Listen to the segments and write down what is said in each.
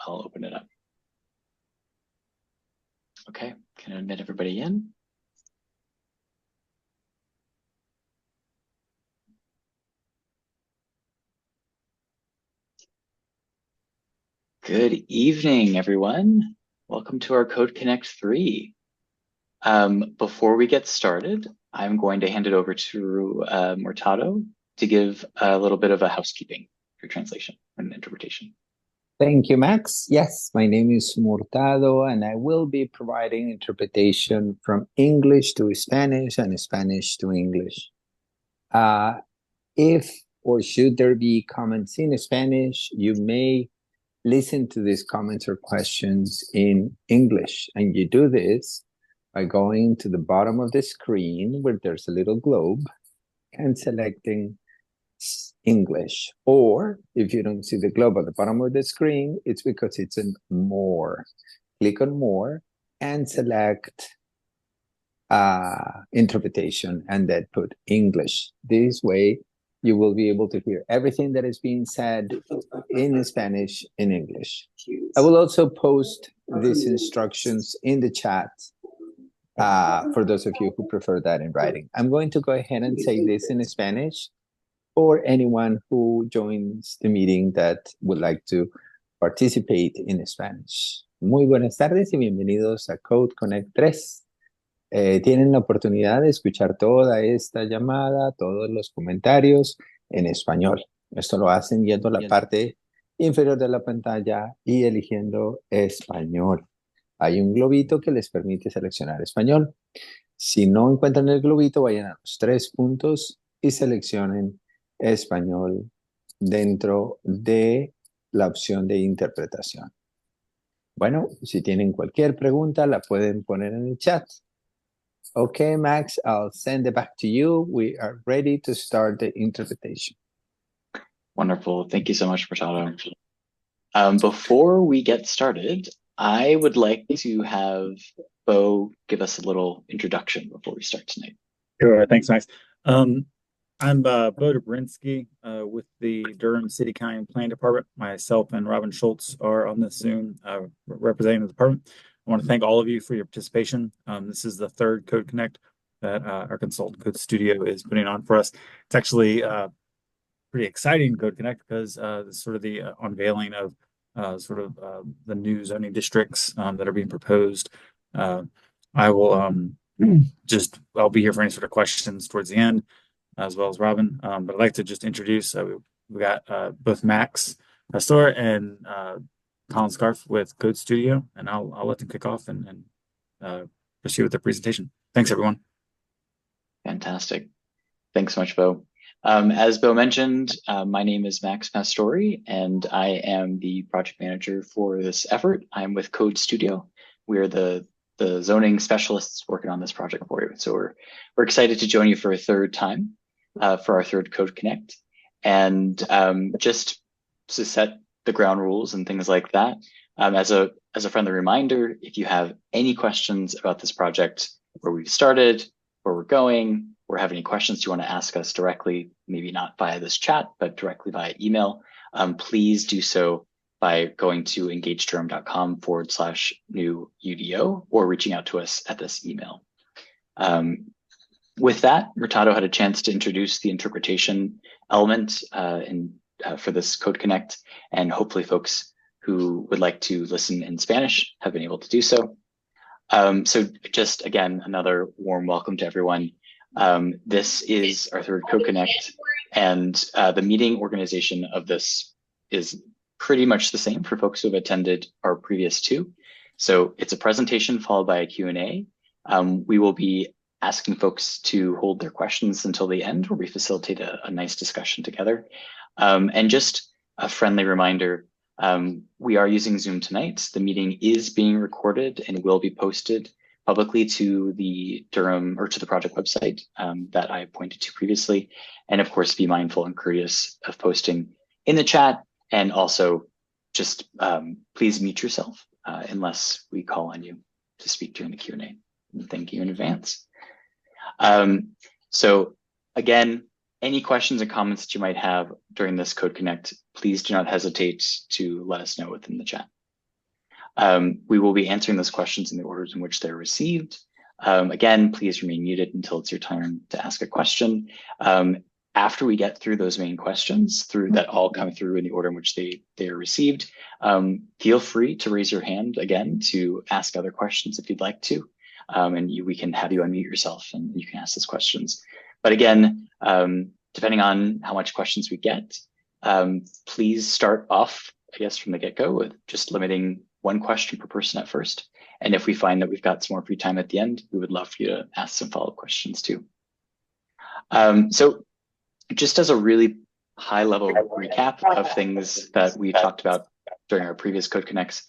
I'll open it up. Okay, can I admit everybody in? Good evening, everyone. Welcome to our Code Connect 3. Before we get started, I'm going to hand it over to Murtado to give a little bit of a housekeeping for translation and interpretation. Thank you, Max. Yes, my name is Murtado, and I will be providing interpretation from English to Spanish and Spanish to English. If or should there be comments in Spanish, you may listen to these comments or questions in English. And you do this by going to the bottom of the screen where there's a little globe and selecting English. Or if you don't see the globe at the bottom of the screen, it's because it's in More. Click on More and select interpretation and then put English. This way, you will be able to hear everything that is being said in Spanish in English. I will also post these instructions in the chat for those of you who prefer that in writing. I'm going to go ahead and say this in Spanish for anyone who joins the meeting that would like to participate in Spanish. Muy buenas tardes y bienvenidos a Code Connect 3. Tienen la oportunidad de escuchar toda esta llamada, todos los comentarios en español. Esto lo hacen yendo a la parte inferior de la pantalla y eligiendo español. Hay un globito que les permite seleccionar español. Si no encuentran el globito, vayan a los 3 puntos y seleccionen español dentro de la opción de interpretación. Bueno, si tienen cualquier pregunta, la pueden poner en el chat. Okay, Max, I'll send it back to you. We are ready to start the interpretation. Wonderful. Thank you so much, Murtado. Before we get started, I would like to have Bo give us a little introduction before we start tonight. Sure. Thanks, Max. I'm Bo Dobrinsky with the Durham City County Planning Department. Myself and Robin Schultz are on this Zoom representing the department. I want to thank all of you for your participation. This is the third Code Connect that our consultant Code Studio is putting on for us. It's actually pretty exciting Code Connect because it's sort of the unveiling of the new zoning districts that are being proposed. I will I'll be here for any sort of questions towards the end, as well as Robin. But I'd like to just introduce, we got both Max Pastor and Colin Scarf with Code Studio, and I'll let them kick off and proceed with their presentation. Thanks, everyone. Fantastic. Thanks so much, Bo. As Bo mentioned, my name is Max Pastori, and I am the project manager for this effort. I'm with Code Studio. We're the zoning specialists working on this project for you. So we're excited to join you for a third time for our third Code Connect. And just to set the ground rules and things like that, as a friendly reminder, if you have any questions about this project, where we've started, where we're going, or have any questions you want to ask us directly, maybe not via this chat, but directly via email, please do so by going to engagedurham.com/new UDO or reaching out to us at this email. With that, Murtado had a chance to introduce the interpretation element for this Code Connect, and hopefully folks who would like to listen in Spanish have been able to do so. So just again, another warm welcome to everyone. This is our third Code Connect, and the meeting organization of this is pretty much the same for folks who have attended our previous two. So it's a presentation followed by a Q&A. We will be asking folks to hold their questions until the end, where we facilitate a nice discussion together. And just a friendly reminder, we are using Zoom tonight. The meeting is being recorded and will be posted publicly to the Durham or to the project website that I pointed to previously. And of course, be mindful and courteous of posting in the chat, and also just please mute yourself unless we call on you to speak during the Q&A. Thank you in advance. So again, any questions or comments that you might have during this Code Connect, please do not hesitate to let us know within the chat. We will be answering those questions in the orders in which they're received. Again, please remain muted until it's your turn to ask a question. After we get through those main questions, that all come through in the order in which they are received, feel free to raise your hand again to ask other questions if you'd like to, and we can have you unmute yourself and you can ask those questions. But again, depending on how much questions we get, please start off, I guess, from the get-go with just limiting one question per person at first. And if we find that we've got some more free time at the end, we would love for you to ask some follow-up questions too. So just as a really high-level recap of things that we talked about during our previous Code Connects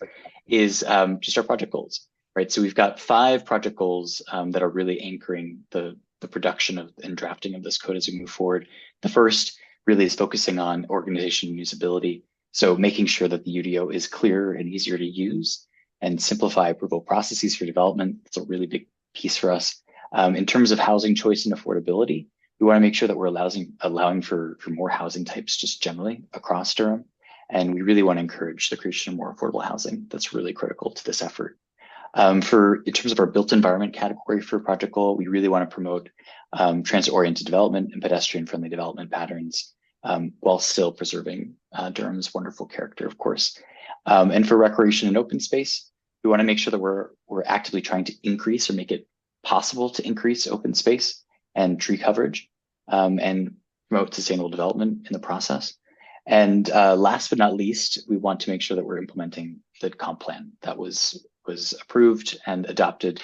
is just our project goals, right? So we've got 5 project goals that are really anchoring the production of and drafting of this code as we move forward. The first really is focusing on organization and usability. So making sure that the UDO is clearer and easier to use and simplify approval processes for development. It's a really big piece for us. In terms of housing choice and affordability, we want to make sure that we're allowing for more housing types just generally across Durham. And we really want to encourage the creation of more affordable housing. That's really critical to this effort. In terms of our built environment category for project goal, we really want to promote transit-oriented development and pedestrian-friendly development patterns while still preserving Durham's wonderful character, of course. And for recreation and open space, we want to make sure that we're actively trying to increase or make it possible to increase open space and tree coverage and promote sustainable development in the process. And last but not least, we want to make sure that we're implementing the comp plan that was approved and adopted,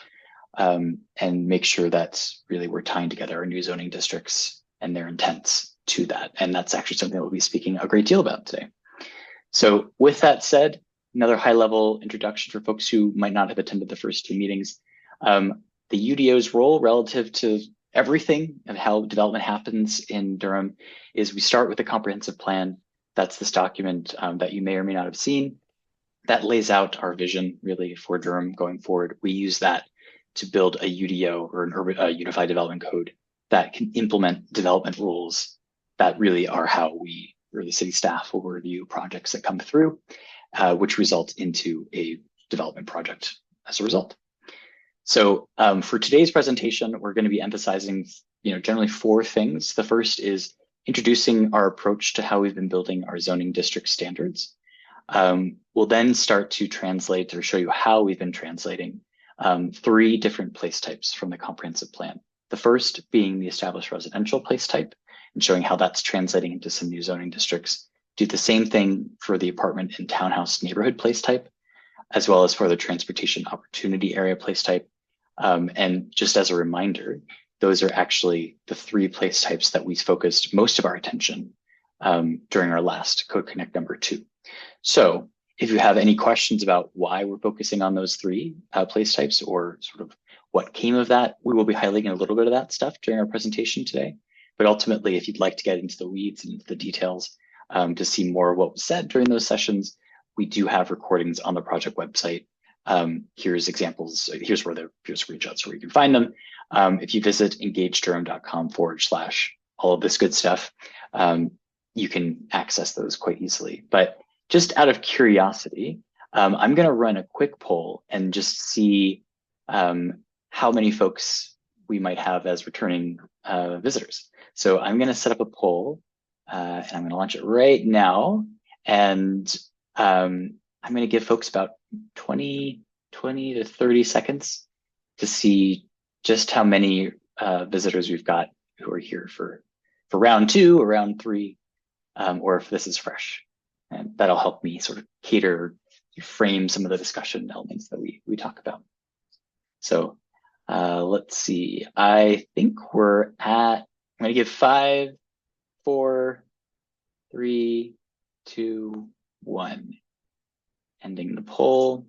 and make sure that really we're tying together our new zoning districts and their intents to that. And that's actually something that we'll be speaking a great deal about today. So with that said, another high-level introduction for folks who might not have attended the first 2 meetings. The UDO's role relative to everything and how development happens in Durham is we start with a comprehensive plan. That's this document that you may or may not have seen. That lays out our vision really for Durham going forward. We use that to build a UDO or an urban unified development code that can implement development rules that really are how we, or the city staff, will review projects that come through, which result into a development project as a result. So for today's presentation, we're going to be emphasizing, generally 4 things. The first is introducing our approach to how we've been building our zoning district standards. We'll then start to translate or show you how we've been translating 3 different place types from the comprehensive plan. The first being the established residential place type and showing how that's translating into some new zoning districts. Do the same thing for the apartment and townhouse neighborhood place type, as well as for the transportation opportunity area place type. And just as a reminder, those are actually the 3 place types that we focused most of our attention during our last Code Connect number 2. So if you have any questions about why we're focusing on those 3 place types or sort of what came of that, we will be highlighting a little bit of that stuff during our presentation today. But ultimately, if you'd like to get into the weeds and into the details to see more of what was said during those sessions, we do have recordings on the project website. Here's examples. Here's screenshots where you can find them. If you visit engagedurham.com/all of this good stuff, you can access those quite easily. But just out of curiosity, I'm going to run a quick poll and just see how many folks we might have as returning visitors. So I'm going to set up a poll and I'm going to launch it right now. And I'm going to give folks about 20 to 30 seconds to see just how many visitors we've got who are here for round 2 or round 3, or if this is fresh. And that'll help me sort of cater, frame some of the discussion elements that we talk about. So let's see. I think I'm going to give 5, 4, 3, 2, 1. Ending the poll.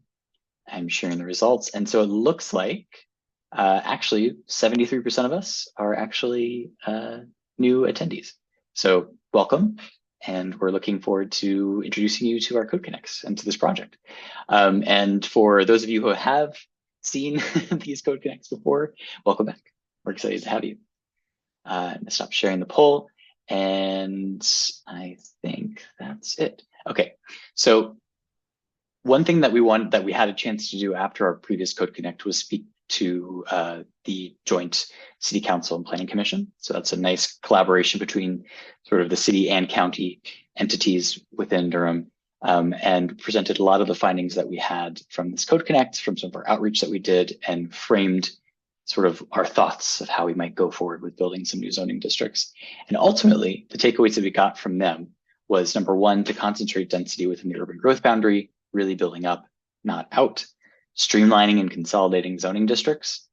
I'm sharing the results. And so it looks like actually 73% of us are actually new attendees. So welcome. And we're looking forward to introducing you to our Code Connects and to this project. And for those of you who have seen these Code Connects before, welcome back. We're excited to have you. I'm gonna stop sharing the poll. And I think that's it. Okay, so one thing that we had a chance to do after our previous Code Connect was speak to the joint City Council and Planning Commission. So that's a nice collaboration between sort of the city and county entities within Durham, and presented a lot of the findings that we had from this Code Connect, from some of our outreach that we did, and framed sort of our thoughts of how we might go forward with building some new zoning districts. And ultimately, the takeaways that we got from them was, number one, to concentrate density within the urban growth boundary, really building up, not out, streamlining and consolidating zoning districts,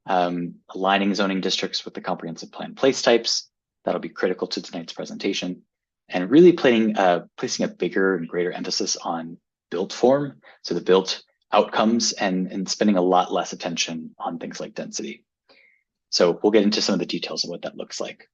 aligning zoning districts with the comprehensive plan place types. That'll be critical to tonight's presentation, and really placing a bigger and greater emphasis on built form, so the built outcomes, and spending a lot less attention on things like density. So we'll get into some of the details of what that looks like.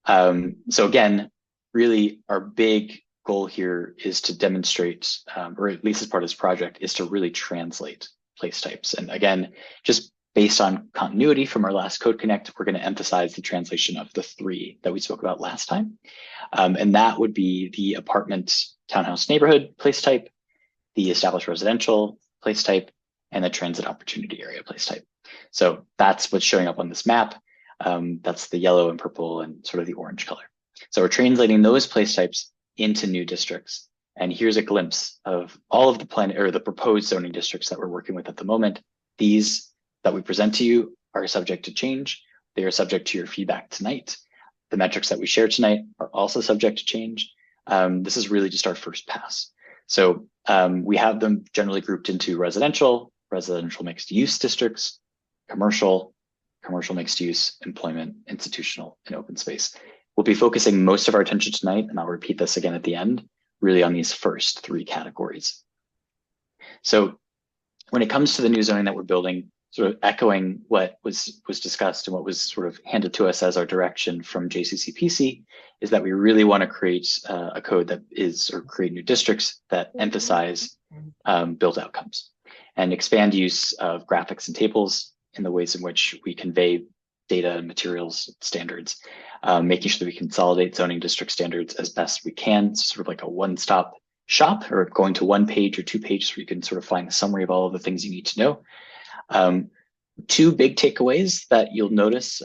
So again, really our big goal here is to demonstrate, or at least as part of this project, is to really translate place types. And again, just based on continuity from our last Code Connect, we're going to emphasize the translation of the three that we spoke about last time. And that would be the apartment townhouse neighborhood place type, the established residential place type, and the transit opportunity area place type. So that's what's showing up on this map. That's the yellow and purple and sort of the orange color. So we're translating those place types into new districts. And here's a glimpse of all of the the proposed zoning districts that we're working with at the moment. These that we present to you are subject to change. They are subject to your feedback tonight. The metrics that we share tonight are also subject to change. This is really just our first pass. So we have them generally grouped into residential mixed use districts, commercial mixed use, employment, institutional, and open space. We'll be focusing most of our attention tonight, and I'll repeat this again at the end, really on these first three categories. So when it comes to the new zoning that we're building, sort of echoing what was discussed and what was sort of handed to us as our direction from JCCPC, is that we really want to create a code that is, or create new districts that emphasize built outcomes and expand use of graphics and tables in the ways in which we convey data and materials standards, making sure that we consolidate zoning district standards as best we can. It's sort of like a one-stop shop, or going to one page or 2 pages where you can sort of find the summary of all of the things you need to know. Two big takeaways that you'll notice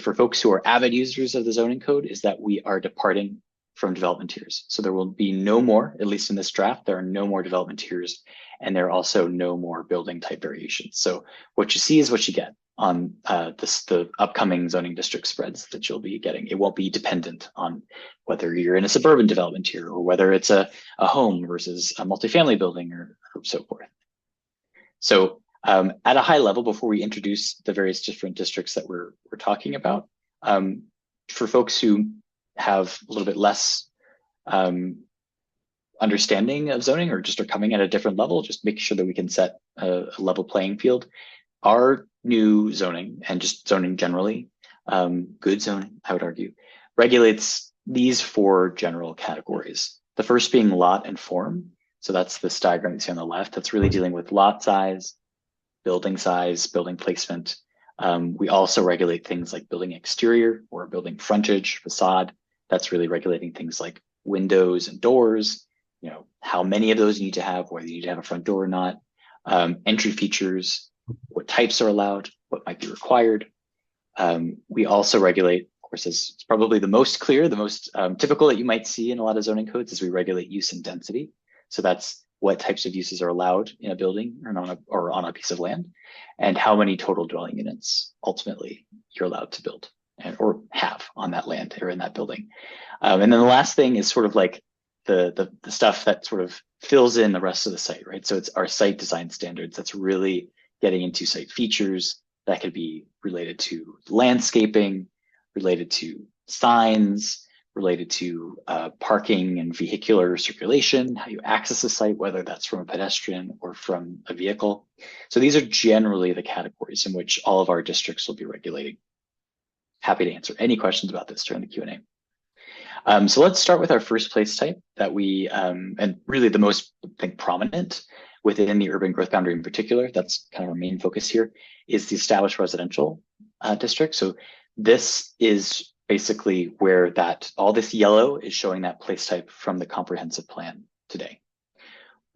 for folks who are avid users of the zoning code is that we are departing from development tiers. So there will be no more, at least in this draft, there are no more development tiers, and there are also no more building type variations. So what you see is what you get on the upcoming zoning district spreads that you'll be getting. It won't be dependent on whether you're in a suburban development tier or whether it's a home versus a multifamily building or so forth. So at a high level, before we introduce the various different districts that we're talking about, for folks who have a little bit less understanding of zoning, or just are coming at a different level, just making sure that we can set a level playing field. Our new zoning, and just zoning generally, good zoning, I would argue, regulates these 4 general categories. The first being lot and form. So that's this diagram you see on the left. That's really dealing with lot size, building placement. We also regulate things like building exterior or building frontage, facade. That's really regulating things like windows and doors, how many of those you need to have, whether you need to have a front door or not, entry features, what types are allowed, what might be required. We also regulate, of course, as it's probably the most clear, the most typical that you might see in a lot of zoning codes, is we regulate use and density. So that's what types of uses are allowed in a building or on a piece of land, and how many total dwelling units ultimately you're allowed to build or have on that land or in that building. And then the last thing is sort of like the stuff that sort of fills in the rest of the site, right? So it's our site design standards that's really getting into site features that could be related to landscaping, related to signs, related to parking and vehicular circulation, how you access the site, whether that's from a pedestrian or from a vehicle. So these are generally the categories in which all of our districts will be regulating. Happy to answer any questions about this during the Q&A. So let's start with our first place type that we, and really the most, I think, prominent within the urban growth boundary in particular, that's kind of our main focus here, is the established residential district. So this is basically where all this yellow is showing that place type from the comprehensive plan today.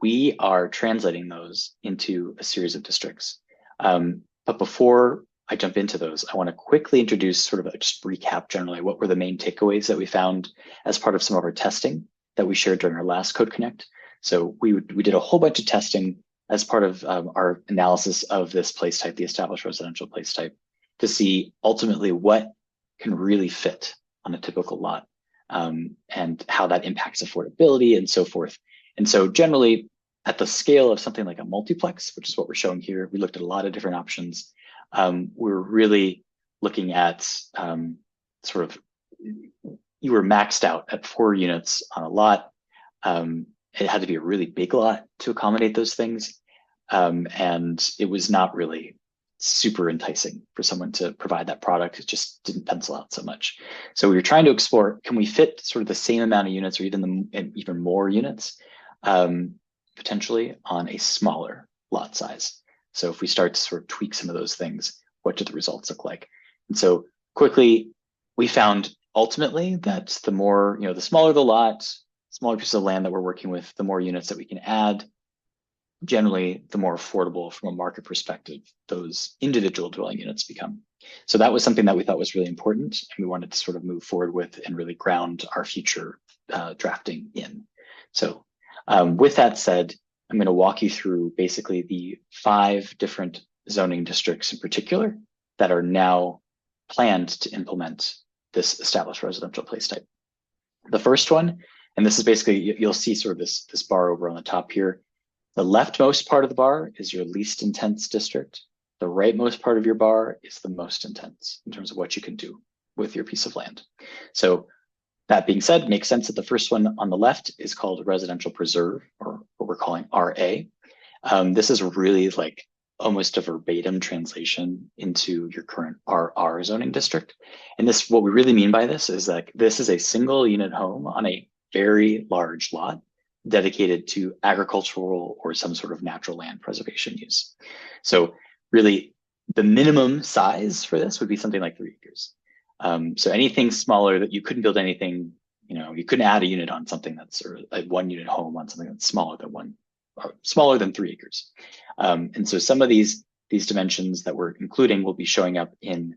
we are translating those into a series of districts. But before I jump into those, I want to quickly introduce sort of just recap generally what were the main takeaways that we found as part of some of our testing that we shared during our last Code Connect. So we did a whole bunch of testing as part of our analysis of this place type, the established residential place type, to see ultimately what can really fit on a typical lot, and how that impacts affordability and so forth. And so generally, at the scale of something like a multiplex, which is what we're showing here, we looked at a lot of different options. We're really looking at sort of, you were maxed out at 4 units on a lot. It had to be a really big lot to accommodate those things. And it was not really super enticing for someone to provide that product. It just didn't pencil out so much. So we were trying to explore, can we fit sort of the same amount of units or even more units, potentially on a smaller lot size? So if we start to sort of tweak some of those things, what do the results look like? And so quickly, we found ultimately that the more, the smaller the lot, smaller piece of land that we're working with, the more units that we can add, generally, the more affordable from a market perspective those individual dwelling units become. So that was something that we thought was really important, and we wanted to sort of move forward with and really ground our future drafting in. So with that said, I'm going to walk you through basically the 5 different zoning districts in particular that are now planned to implement this established residential place type. The first one, and this is basically, you'll see sort of this bar over on the top here. The leftmost part of the bar is your least intense district. The rightmost part of your bar is the most intense in terms of what you can do with your piece of land. So that being said, makes sense that the first one on the left is called residential preserve, or what we're calling RA. This is really like almost a verbatim translation into your current RR zoning district. And this, what we really mean by this is like, this is a single unit home on a very large lot dedicated to agricultural or some sort of natural land preservation use. So really the minimum size for this would be something like 3 acres. So anything smaller that you couldn't build anything, you couldn't add a unit on something that's, or a 1 unit home on something that's smaller than 3 acres. And so some of these dimensions that we're including will be showing up in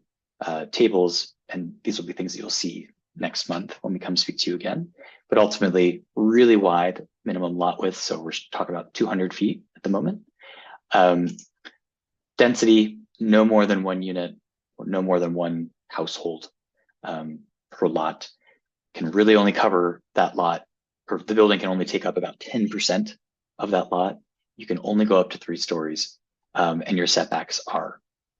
tables, and these will be things that you'll see next month when we come speak to you again. But ultimately, really wide minimum lot width. So we're talking about 200 feet at the moment. Density, no more than 1 unit or no more than 1 household per lot. Can really only cover that lot, or the building can only take up about 10% of that lot. You can only go up to 3 stories, and your setbacks are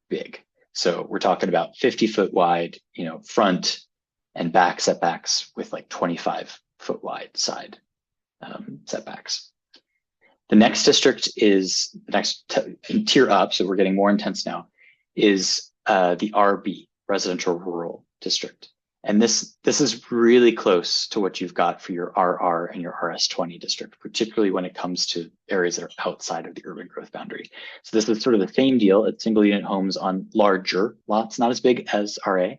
big. So we're talking about 50-foot wide, front and back setbacks with like 25-foot wide side setbacks. The next district is the next tier up, so we're getting more intense now, is the RB, residential rural district. And this is really close to what you've got for your RR and your RS20 district, particularly when it comes to areas that are outside of the urban growth boundary. So this is sort of the same deal. It's single unit homes on larger lots, not as big as RA,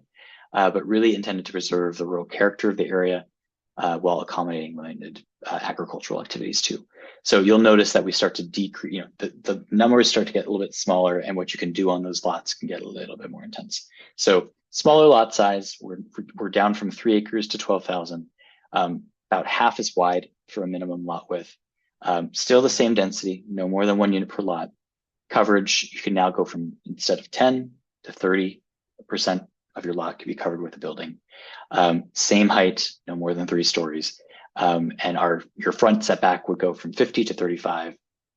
but really intended to preserve the rural character of the area while accommodating limited agricultural activities too. So you'll notice that we start to decrease, the numbers start to get a little bit smaller, and what you can do on those lots can get a little bit more intense. So smaller lot size, we're down from 3 acres to 12,000, about half as wide for a minimum lot width. Still the same density, no more than 1 unit per lot. Coverage, you can now go from, instead of 10 to 30% of your lot can be covered with a building. Same height, no more than 3 stories. And your front setback would go from 50 to 35,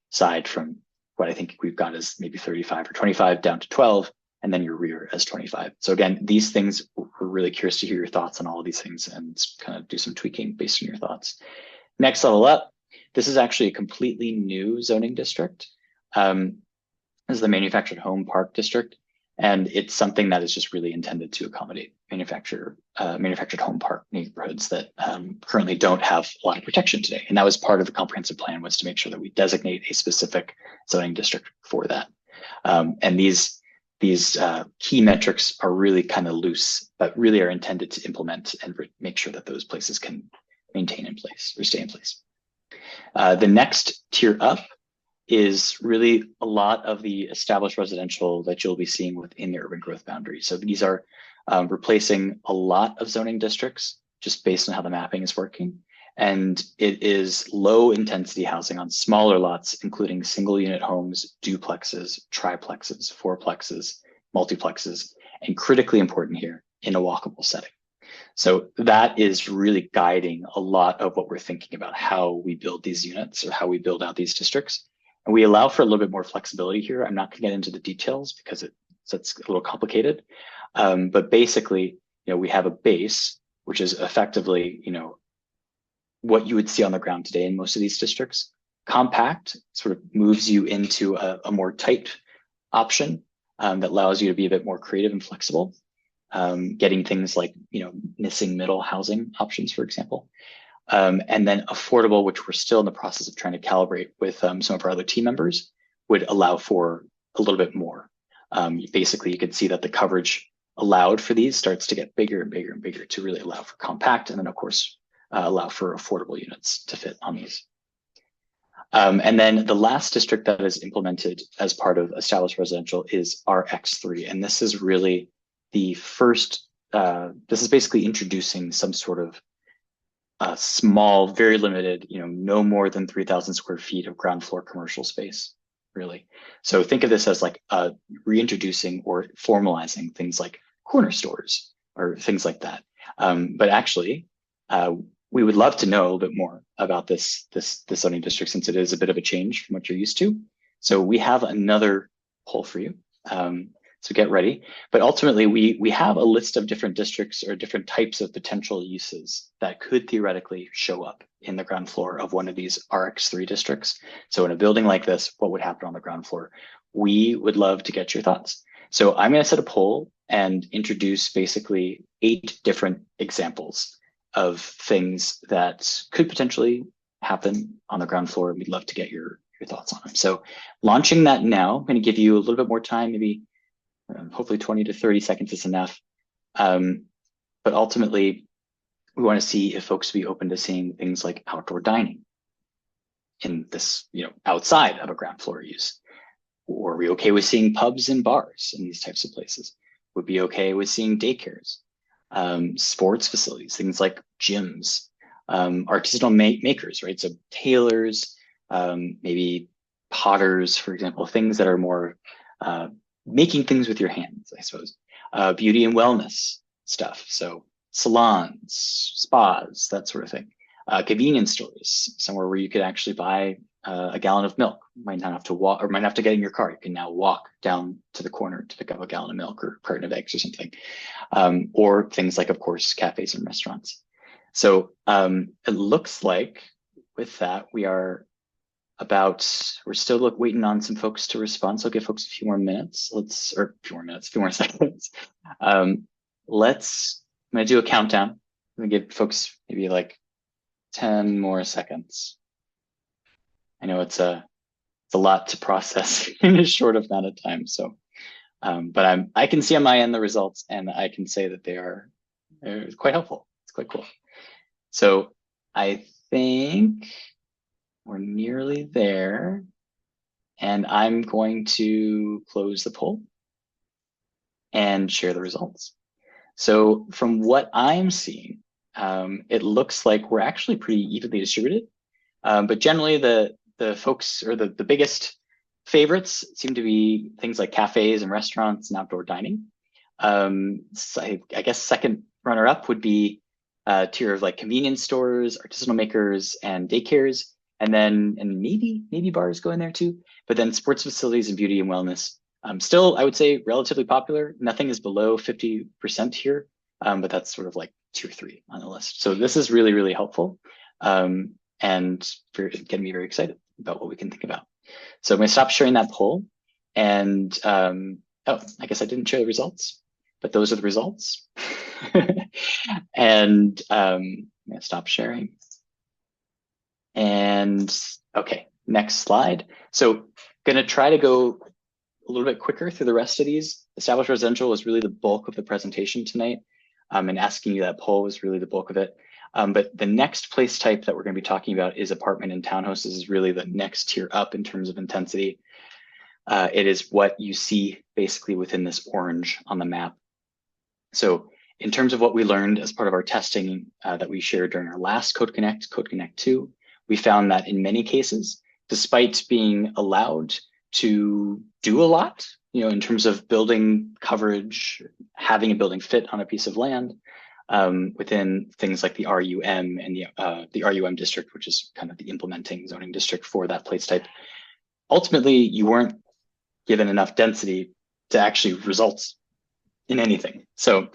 side from what I think we've got is maybe 35 or 25 down to 12, and then your rear as 25. So again, these things, we're really curious to hear your thoughts on all of these things and kind of do some tweaking based on your thoughts. Next level up, this is actually a completely new zoning district. This is the manufactured home park district. And it's something that is just really intended to accommodate manufactured home park neighborhoods that currently don't have a lot of protection today. And that was part of the comprehensive plan, was to make sure that we designate a specific zoning district for that. And these key metrics are really kind of loose, but really are intended to implement and make sure that those places can maintain in place or stay in place. The next tier up is really a lot of the established residential that you'll be seeing within the urban growth boundary. So these are replacing a lot of zoning districts just based on how the mapping is working. And it is low intensity housing on smaller lots, including single unit homes, duplexes, triplexes, fourplexes, multiplexes, and critically important here, in a walkable setting. So that is really guiding a lot of what we're thinking about how we build these units or how we build out these districts. And we allow for a little bit more flexibility here. I'm not going to get into the details because it's a little complicated. But basically, we have a base, which is effectively, what you would see on the ground today in most of these districts. Compact sort of moves you into a more tight option that allows you to be a bit more creative and flexible, getting things like, missing middle housing options, for example. And then affordable, which we're still in the process of trying to calibrate with some of our other team members, would allow for a little bit more. Basically, you could see that the coverage allowed for these starts to get bigger and bigger and bigger to really allow for compact, and then of course, allow for affordable units to fit on these. And then the last district that is implemented as part of established residential is RX3. And this is really the first, this is basically introducing some sort of small, very limited, no more than 3,000 square feet of ground floor commercial space, really. So think of this as like reintroducing or formalizing things like corner stores or things like that. But actually, we would love to know a little bit more about this zoning district, since it is a bit of a change from what you're used to. So we have another poll for you. So get ready. But ultimately, we have a list of different districts or different types of potential uses that could theoretically show up in the ground floor of one of these RX3 districts. So in a building like this, what would happen on the ground floor? We would love to get your thoughts. So I'm going to set a poll and introduce basically 8 different examples of things that could potentially happen on the ground floor. We'd love to get your thoughts on them. So launching that now, I'm going to give you a little bit more time, maybe hopefully 20 to 30 seconds is enough. But ultimately, we want to see if folks will be open to seeing things like outdoor dining in this, outside of a ground floor use. Or are we okay with seeing pubs and bars in these types of places? Would be okay with seeing daycares, sports facilities, things like gyms, artisanal makers, right? So tailors, maybe potters, for example, things that are more making things with your hands, I suppose. Beauty and wellness stuff. So salons, spas, that sort of thing. Convenience stores, somewhere where you could actually buy a gallon of milk. You might not have to walk, or might have to get in your car. You can now walk down to the corner to pick up a gallon of milk or a carton of eggs or something. Or things like, of course, cafes and restaurants. So it looks like with that, we're still waiting on some folks to respond. So I'll give folks a few more minutes. A few more seconds. I'm going to do a countdown. I'm going to give folks maybe like 10 more seconds. I know it's a lot to process in a short amount of time. So, but I can see on my end the results, and I can say that they're quite helpful. It's quite cool. So I think we're nearly there, and I'm going to close the poll and share the results. So from what I'm seeing, it looks like we're actually pretty evenly distributed, but generally the folks, or the biggest favorites, seem to be things like cafes and restaurants and outdoor dining. So I guess second runner up would be a tier of like convenience stores, artisanal makers, and daycares. And maybe bars go in there too, but then sports facilities and beauty and wellness. Still, I would say relatively popular. Nothing is below 50% here, but that's sort of like 2 or 3 on the list. So this is really, really helpful, and getting me very excited about what we can think about. So I'm going to stop sharing that poll, and I guess I didn't share the results, but those are the results. And I'm going to stop sharing. And okay, next slide. So going to try to go a little bit quicker through the rest of these. Established residential was really the bulk of the presentation tonight, and asking you that poll was really the bulk of it. But the next place type that we're going to be talking about is apartment and townhouse. This is really the next tier up in terms of intensity. It is what you see basically within this orange on the map. So in terms of what we learned as part of our testing that we shared during our last Code Connect 2, we found that in many cases, despite being allowed to do a lot, in terms of building coverage, having a building fit on a piece of land, within things like the RUM and the RUM district, which is kind of the implementing zoning district for that place type, ultimately you weren't given enough density to actually result in anything. So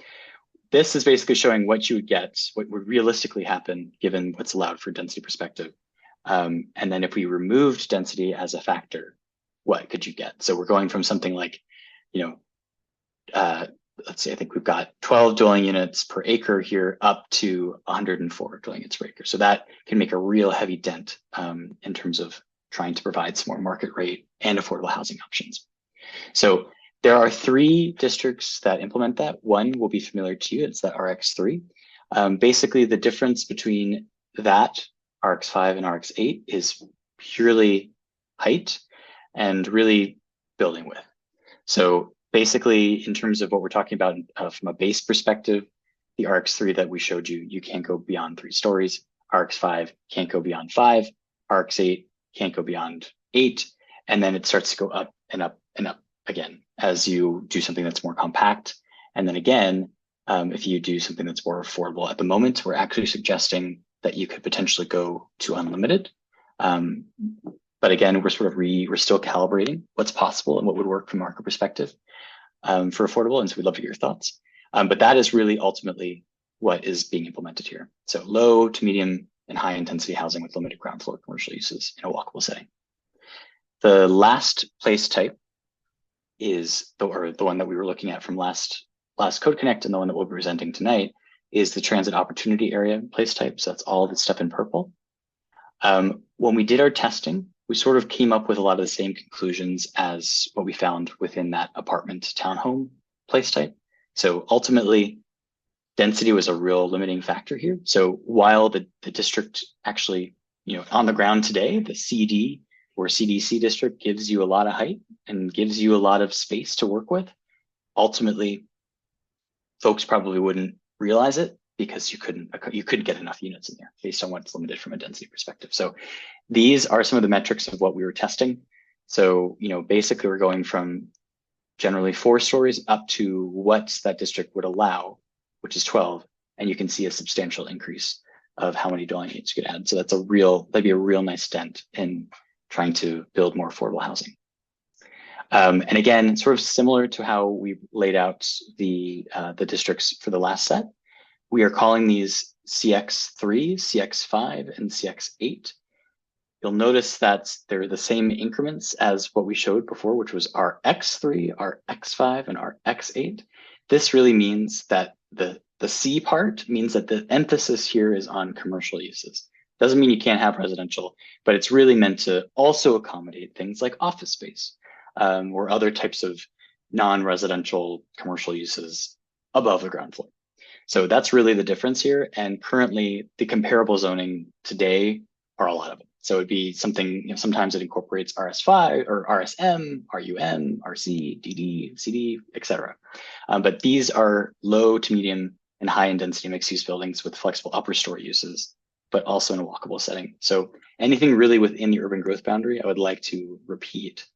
this is basically showing what you would get, what would realistically happen given what's allowed for density perspective. And then if we removed density as a factor, what could you get? So we're going from something like, let's say, I think we've got 12 dwelling units per acre here up to 104 dwelling units per acre. So that can make a real heavy dent in terms of trying to provide some more market rate and affordable housing options. So there are 3 districts that implement that. One will be familiar to you, it's that RX3. Basically, the difference between that RX5 and RX8 is purely height and really building width. So basically, in terms of what we're talking about from a base perspective, the RX3 that we showed you, you can't go beyond 3 stories. RX5 can't go beyond 5. RX8 can't go beyond 8. And then it starts to go up and up and up again as you do something that's more compact. And then again, if you do something that's more affordable. At the moment, we're actually suggesting that you could potentially go to unlimited. But again, we're still calibrating what's possible and what would work from a market perspective for affordable. And so we'd love to hear your thoughts. But that is really ultimately what is being implemented here. So low to medium and high intensity housing with limited ground floor commercial uses in a walkable setting. The last place type is the one that we were looking at from last Code Connect, and the one that we'll be presenting tonight is the transit opportunity area place type. So that's all the stuff in purple. When we did our testing, we sort of came up with a lot of the same conclusions as what we found within that apartment townhome place type. So ultimately, density was a real limiting factor here. So while the district actually, on the ground today, the CD or CDC district gives you a lot of height and gives you a lot of space to work with, ultimately, folks probably wouldn't realize it because you couldn't get enough units in there based on what's limited from a density perspective. So these are some of the metrics of what we were testing. So, basically we're going from generally 4 stories up to what that district would allow, which is 12. And you can see a substantial increase of how many dwelling units you could add. So that'd be a real nice dent in trying to build more affordable housing. And again, sort of similar to how we laid out the districts for the last set, we are calling these CX3, CX5, and CX8. You'll notice that they're the same increments as what we showed before, which was our X3, our X5, and our X8. This really means that the C part means that the emphasis here is on commercial uses. Doesn't mean you can't have residential, but it's really meant to also accommodate things like office space or other types of non-residential commercial uses above the ground floor. So that's really the difference here. And currently, the comparable zoning today are a lot of them. So it'd be something, sometimes it incorporates RS5 or RSM, RUM, RC, DD, CD, etc. But these are low to medium and high in density mixed use buildings with flexible upper story uses, but also in a walkable setting. So anything really within the urban growth boundary, I would like to repeat.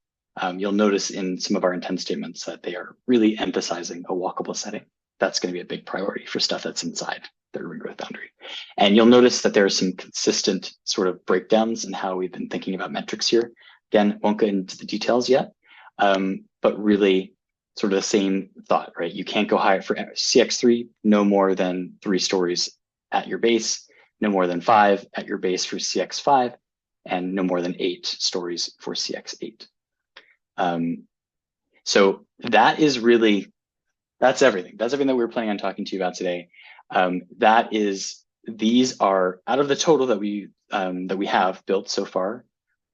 You'll notice in some of our intent statements that they are really emphasizing a walkable setting. That's going to be a big priority for stuff that's inside the urban growth boundary. And you'll notice that there are some consistent sort of breakdowns in how we've been thinking about metrics here. Again, won't get into the details yet, but really sort of the same thought, right? You can't go higher for CX3, no more than 3 stories at your base, no more than 5 at your base for CX5, and no more than 8 stories for CX8. So that is really, that's everything. That's everything that we were planning on talking to you about today. These are out of the total that we have built so far,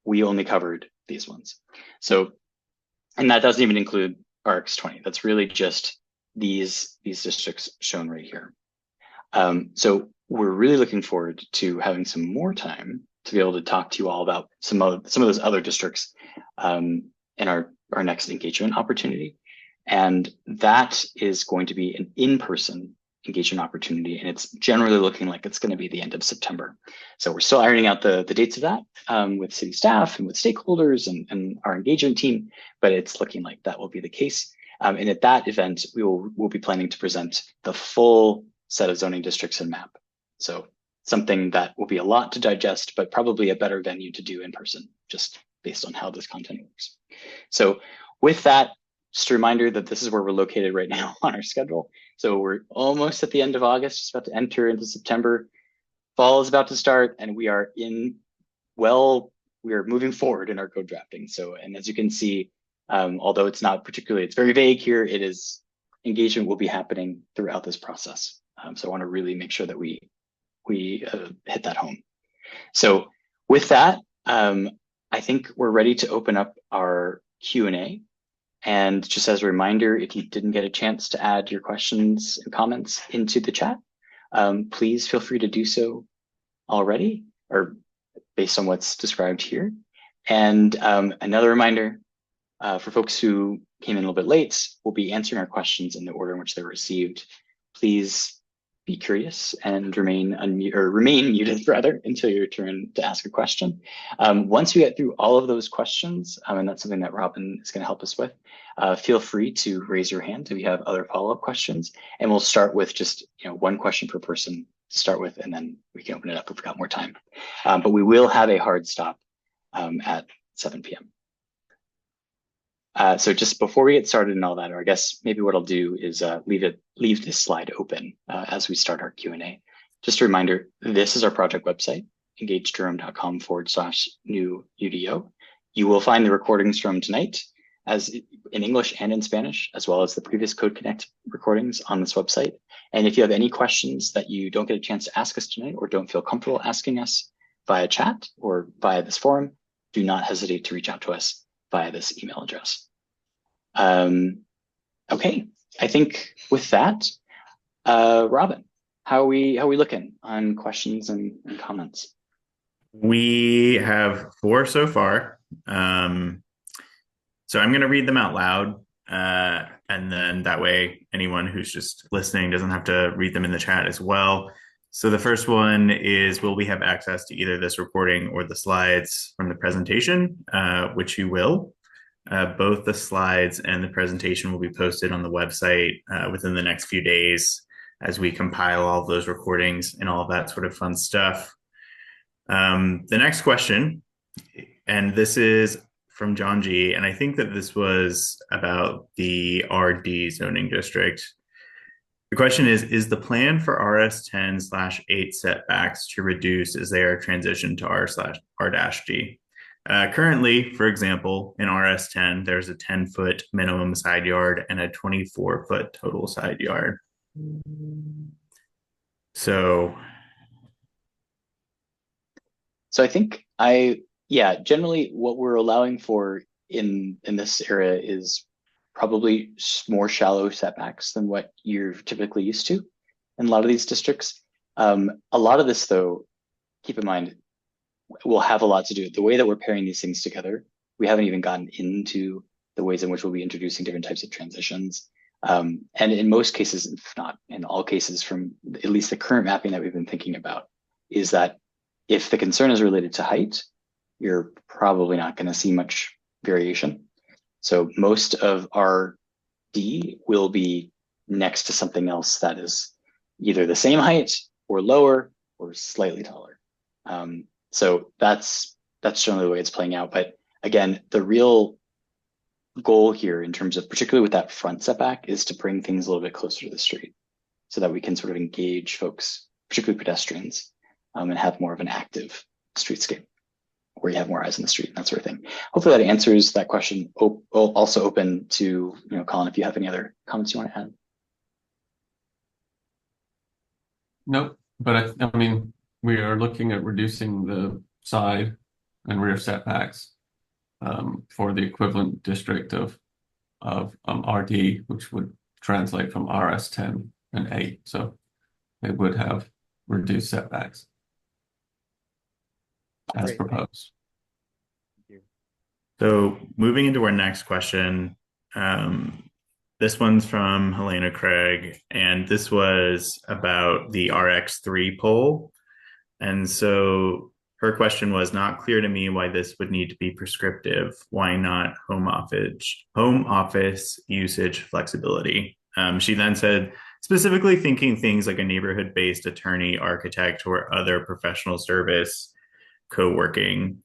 we only covered these ones. So, and that doesn't even include RX20. That's really just these districts shown right here. So we're really looking forward to having some more time to be able to talk to you all about some of those other districts in our next engagement opportunity. And that is going to be an in-person engagement opportunity, and it's generally looking like it's going to be the end of September. So we're still ironing out the dates of that with city staff and with stakeholders and our engagement team, but it's looking like that will be the case. And at that event, we'll be planning to present the full set of zoning districts and map. So something that will be a lot to digest, but probably a better venue to do in person, just based on how this content works. So with that, just a reminder that this is where we're located right now on our schedule. So we're almost at the end of August, just about to enter into September. Fall is about to start, and we are moving forward in our code drafting. So, and as you can see, although it's very vague here, engagement will be happening throughout this process. So I want to really make sure that we hit that home. So with that, I think we're ready to open up our Q&A. And just as a reminder, if you didn't get a chance to add your questions and comments into the chat, please feel free to do so already or based on what's described here. And another reminder for folks who came in a little bit late, we'll be answering our questions in the order in which they were received. Please be curious and remain muted rather until your turn to ask a question. Once we get through all of those questions, and that's something that Robin is going to help us with, feel free to raise your hand if you have other follow-up questions, and we'll start with just one question per person to start with, and then we can open it up if we've got more time. But we will have a hard stop at 7 p.m. So just before we get started and all that, or I guess maybe what I'll do is leave this slide open as we start our Q&A. Just a reminder, this is our project website, engagedurham.com/new UDO. You will find the recordings from tonight as in English and in Spanish, as well as the previous Code Connect recordings on this website. And if you have any questions that you don't get a chance to ask us tonight or don't feel comfortable asking us via chat or via this forum, do not hesitate to reach out to us via this email address. Okay, I think with that, Robin, how are we looking on questions and comments? We have 4 so far. So I'm going to read them out loud, and then that way anyone who's just listening doesn't have to read them in the chat as well. So the first one is, will we have access to either this recording or the slides from the presentation, which you will. Both the slides and the presentation will be posted on the website within the next few days as we compile all of those recordings and all of that sort of fun stuff. The next question, and this is from John G., and I think that this was about the RD zoning district. The question is the plan for RS10/8 setbacks to reduce as they are transitioned to R/R-D? Currently, for example, in RS10, there's a 10-foot minimum side yard and a 24-foot total side yard. So I think generally what we're allowing for in this area is probably more shallow setbacks than what you're typically used to in a lot of these districts. A lot of this, though, keep in mind, will have a lot to do with the way that we're pairing these things together. We haven't even gotten into the ways in which we'll be introducing different types of transitions. And in most cases, if not in all cases, from at least the current mapping that we've been thinking about, is that if the concern is related to height, you're probably not going to see much variation. So most of our D will be next to something else that is either the same height or lower or slightly taller. So that's generally the way it's playing out. But again, the real goal here in terms of particularly with that front setback is to bring things a little bit closer to the street so that we can sort of engage folks, particularly pedestrians, and have more of an active streetscape where you have more eyes on the street and that sort of thing. Hopefully that answers that question. Also open to, Colin, if you have any other comments you want to add. Nope, but I mean, we are looking at reducing the side and rear setbacks for the equivalent district of RD, which would translate from RS10 and 8. So they would have reduce setbacks as Great. proposed. So moving into our next question, this one's from Helena Craig, and this was about the RX3 poll. And so her question was, not clear to me why this would need to be prescriptive. Why not home office usage flexibility? She then said, specifically thinking things like a neighborhood-based attorney, architect, or other professional service co-working.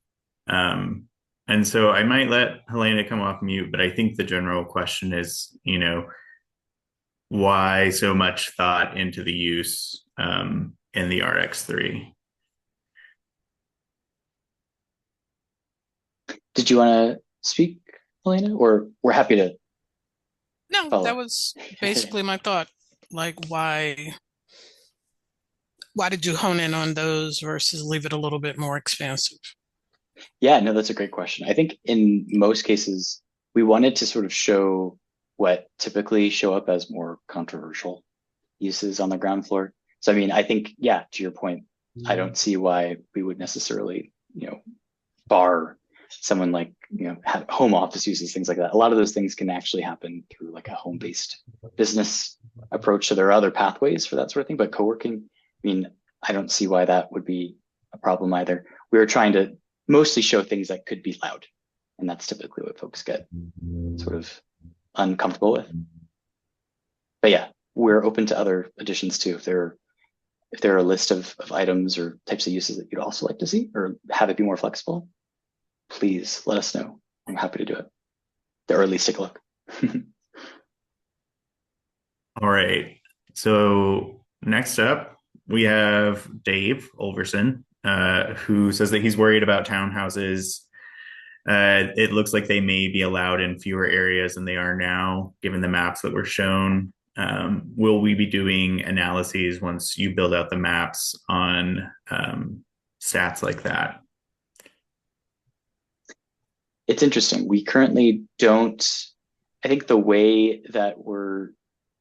And so I might let Helena come off mute, but I think the general question is, why so much thought into the use in the RX3? Did you want to speak, Helena, or we're happy to No, follow? that was basically my thought. Like, why did you hone in on those versus leave it a little bit more expansive? Yeah, no, that's a great question. I think in most cases, we wanted to sort of show what typically show up as more controversial uses on the ground floor. So, I mean, I think, yeah, to your point, I don't see why we would necessarily, bar someone like, have home office uses, things like that. A lot of those things can actually happen through like a home-based business approach. So there are other pathways for that sort of thing, but co-working, I mean, I don't see why that would be a problem either. We were trying to mostly show things that could be loud. And that's typically what folks get sort of uncomfortable with. But yeah, we're open to other additions too. If there are a list of items or types of uses that you'd also like to see or have it be more flexible, please let us know. I'm happy to do it. Or at least take a look. All right. So next up, we have Dave Olverson, who says that he's worried about townhouses. It looks like they may be allowed in fewer areas than they are now, given the maps that were shown. Will we be doing analyses once you build out the maps on stats like that? It's interesting. We currently don't, I think the way that we're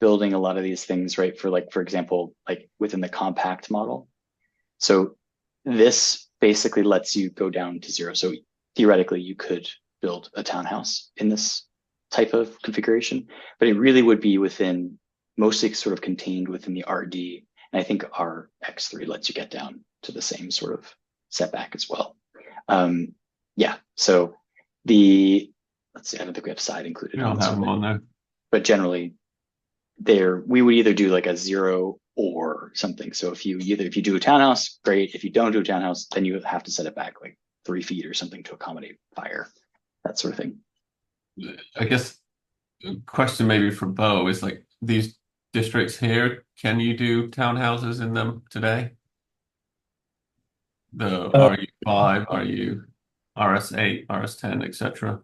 building a lot of these things, right, for example, like within the compact model. So this basically lets you go down to zero. So theoretically, you could build a townhouse in this type of configuration, but it really would be mostly sort of contained within the RD. And I think our X3 lets you get down to the same sort of setback as well. Yeah, so let's see, I don't think we have side included. We don't have them on there. But generally, we would either do like a 0 or something. So if you do a townhouse, great. If you don't do a townhouse, then you have to set it back like 3 feet or something to accommodate fire, that sort of thing. I guess a question maybe for Bo is like these districts here, can you do townhouses in them today? The RU5, RS8, RS10, etc.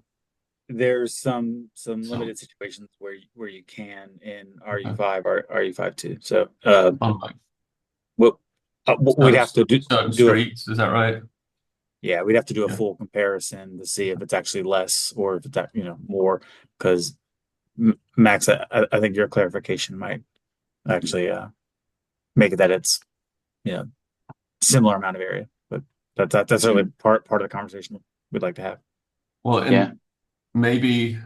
There's some limited situations where you can in RU5 or RU5 too. So we'd have to do streets, is that right? Yeah, we'd have to do a full comparison to see if it's actually less or if it's more. Because Max, I think your clarification might actually make it that it's similar amount of area, but that's really part of the conversation we'd like to have. Well, and maybe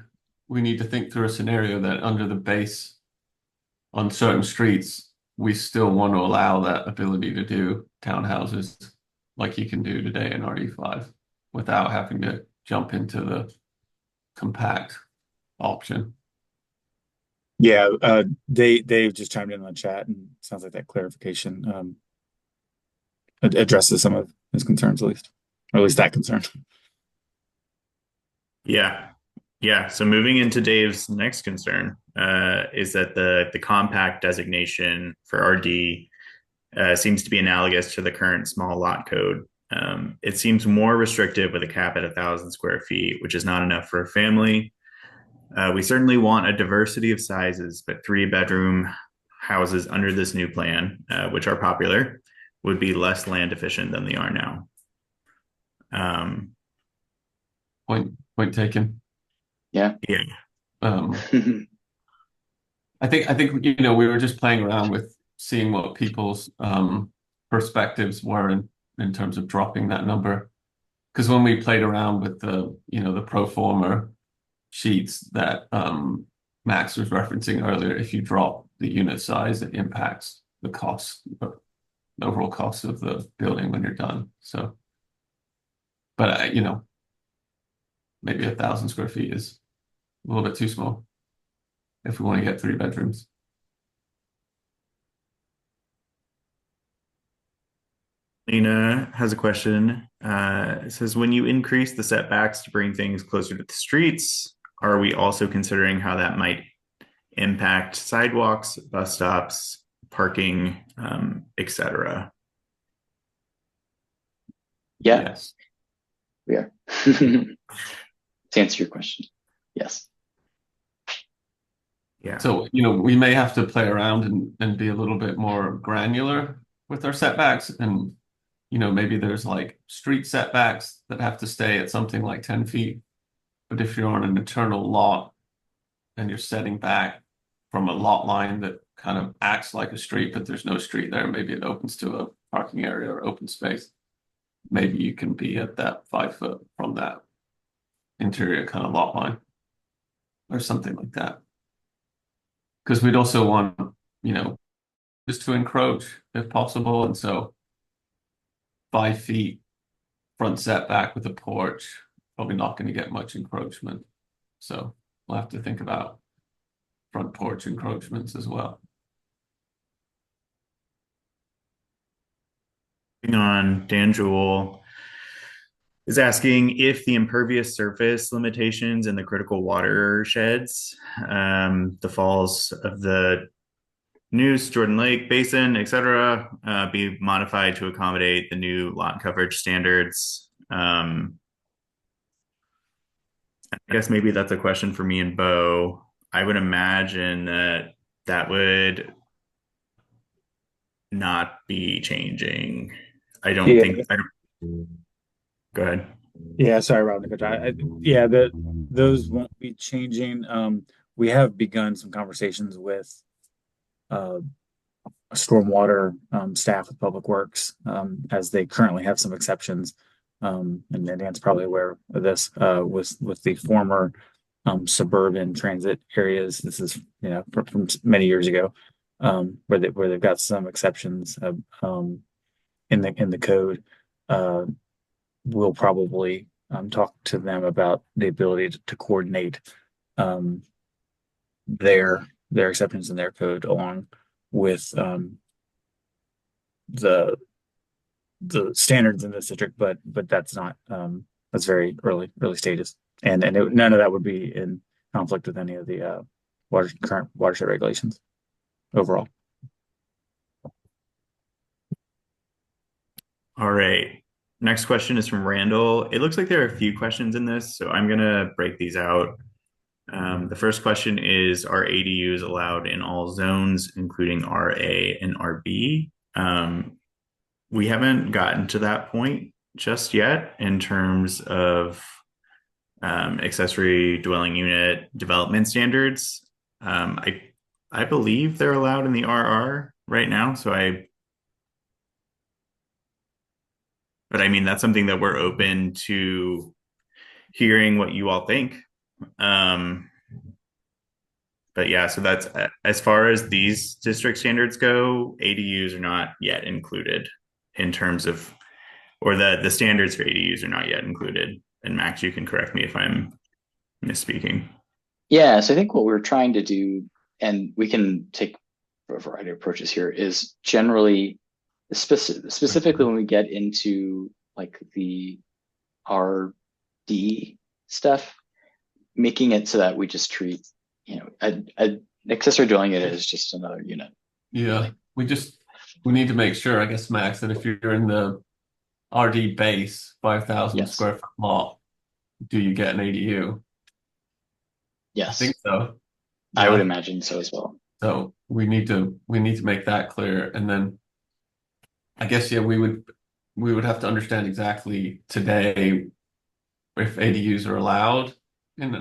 we need to think through a scenario that under the base on certain streets, we still want to allow that ability to do townhouses like you can do today in RE5 without having to jump into the compact option. Yeah, Dave just chimed in on the chat, and it sounds like that clarification addresses some of his concerns, at least that concern. Yeah. So moving into Dave's next concern is that the compact designation for RD seems to be analogous to the current small lot code. It seems more restrictive with a cap at 1,000 square feet, which is not enough for a family. We certainly want a diversity of sizes, but 3-bedroom houses under this new plan, which are popular, would be less land efficient than they are now. Point taken. Yeah. I think we were just playing around with seeing what people's perspectives were in terms of dropping that number. Because when we played around with the pro forma sheets that Max was referencing earlier, if you drop the unit size, it impacts the cost, the overall cost of the building when you're done. So, but maybe 1,000 square feet is a little bit too small if we want to get 3 bedrooms. Lena has a question. It says, when you increase the setbacks to bring things closer to the streets, are we also considering how that might impact sidewalks, bus stops, parking, etc.? Yeah, Yes. we are. To answer your question, yes. Yeah. So, we may have to play around and be a little bit more granular with our setbacks. And, maybe there's like street setbacks that have to stay at something like 10 feet. But if you're on an internal lot and you're setting back from a lot line that kind of acts like a street, but there's no street there, maybe it opens to a parking area or open space. Maybe you can be at that 5 foot from that interior kind of lot line or something like that. Because we'd also want, just to encroach if possible. And so 5 feet front setback with a porch, probably not going to get much encroachment. So we'll have to think about front porch encroachments as well. On Dan Jewell is asking if the impervious surface limitations in the critical watersheds, the falls of the Neuse, Jordan Lake Basin, etc., be modified to accommodate the new lot coverage standards. I guess maybe that's a question for me and Bo. I would imagine that would not be changing. I don't Yeah. think. Go ahead. Yeah, sorry, Rob. Those won't be changing. We have begun some conversations with uh, stormwater staff with Public Works, as they currently have some exceptions. And Dan's probably aware of this, with the former suburban transit areas. This is from many years ago, where they've got some exceptions in the code. We'll probably talk to them about the ability to coordinate their exceptions in their code along with the standards in this district, but that's not that's very early stages, and none of that would be in conflict with any of the current watershed regulations overall. All right. Next question is from Randall. It looks like there are a few questions in this, so I'm going to break these out. The first question is, are ADUs allowed in all zones, including RA and RB? We haven't gotten to that point just yet in terms of accessory dwelling unit development standards. I believe they're allowed in the RR right now, but I mean, that's something that we're open to hearing what you all think. But yeah, so that's as far as these district standards go, ADUs are not yet included in terms of, or the standards for ADUs are not yet included. And Max, you can correct me if I'm misspeaking. Yeah, so I think what we're trying to do, and we can take a variety of approaches here, is generally specifically when we get into like the RD stuff, making it so that we just treat an accessory dwelling unit as just another unit. Yeah, we need to make sure, I guess, Max, that if you're in the RD base 5,000 Yes. square foot lot, do you get an ADU? Yes, I think so. I would imagine so as well. So we need to make that clear, and then I guess we would have to understand exactly today if ADUs are allowed in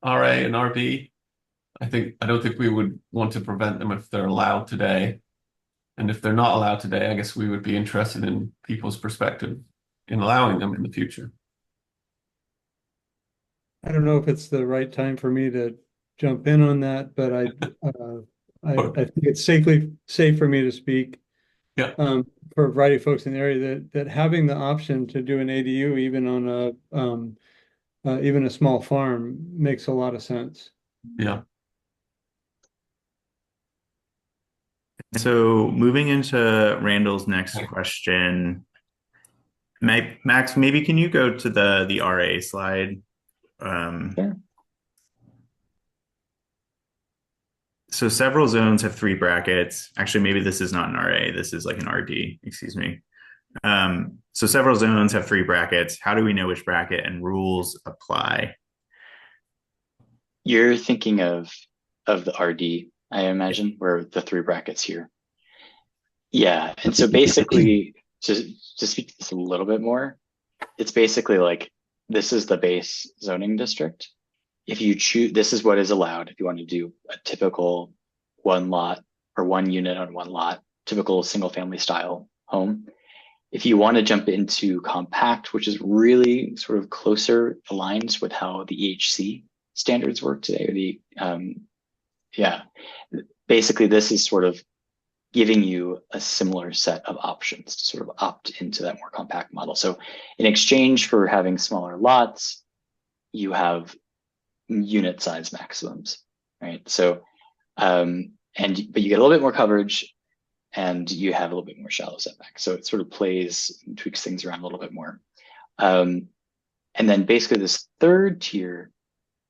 RA and RB. I don't think we would want to prevent them if they're allowed today. And if they're not allowed today, I guess we would be interested in people's perspective in allowing them in the future. I don't know if it's the right time for me to jump in on that, but I think it's safe for me to speak. Yeah. For a variety of folks in the area that having the option to do an ADU even on even a small farm makes a lot of sense. Yeah. So moving into Randall's next question, Max, maybe can you go to the RA slide? Sure. So several zones have 3 brackets. Actually, maybe this is not an RA. This is like an RD, excuse me. So several zones have 3 brackets. How do we know which bracket and rules apply? You're thinking of the RD, I imagine, where the 3 brackets here. Yeah, and so basically, to speak to this a little bit more, it's basically like this is the base zoning district. If you choose, this is what is allowed. If you want to do a typical 1 lot or 1 unit on 1 lot, typical single family style home. If you want to jump into compact, which is really sort of closer aligned with how the EHC standards work today, basically this is sort of giving you a similar set of options to sort of opt into that more compact model. So in exchange for having smaller lots, you have unit size maximums, right? So, but you get a little bit more coverage and you have a little bit more shallow setback. So it sort of plays and tweaks things around a little bit more. And then basically this 3rd tier,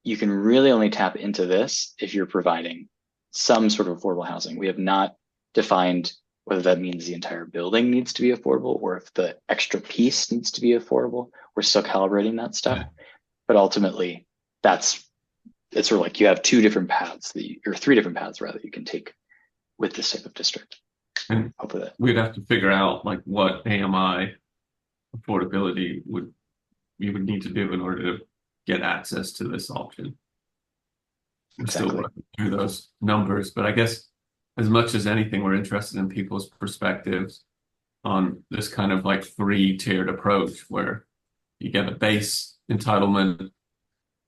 you can really only tap into this if you're providing some sort of affordable housing. We have not defined whether that means the entire building needs to be affordable or if the extra piece needs to be affordable. We're still calibrating that stuff. Yeah. But ultimately, it's sort of like you have 2 different paths, or 3 different paths rather, you can take with this type of district. And hopefully that we'd have to figure out like what AMI affordability you would need to do in order to get access to this option. We're still working through those numbers, but I guess as much as anything, we're interested in people's perspectives on this kind of like 3-tiered approach where you get a base entitlement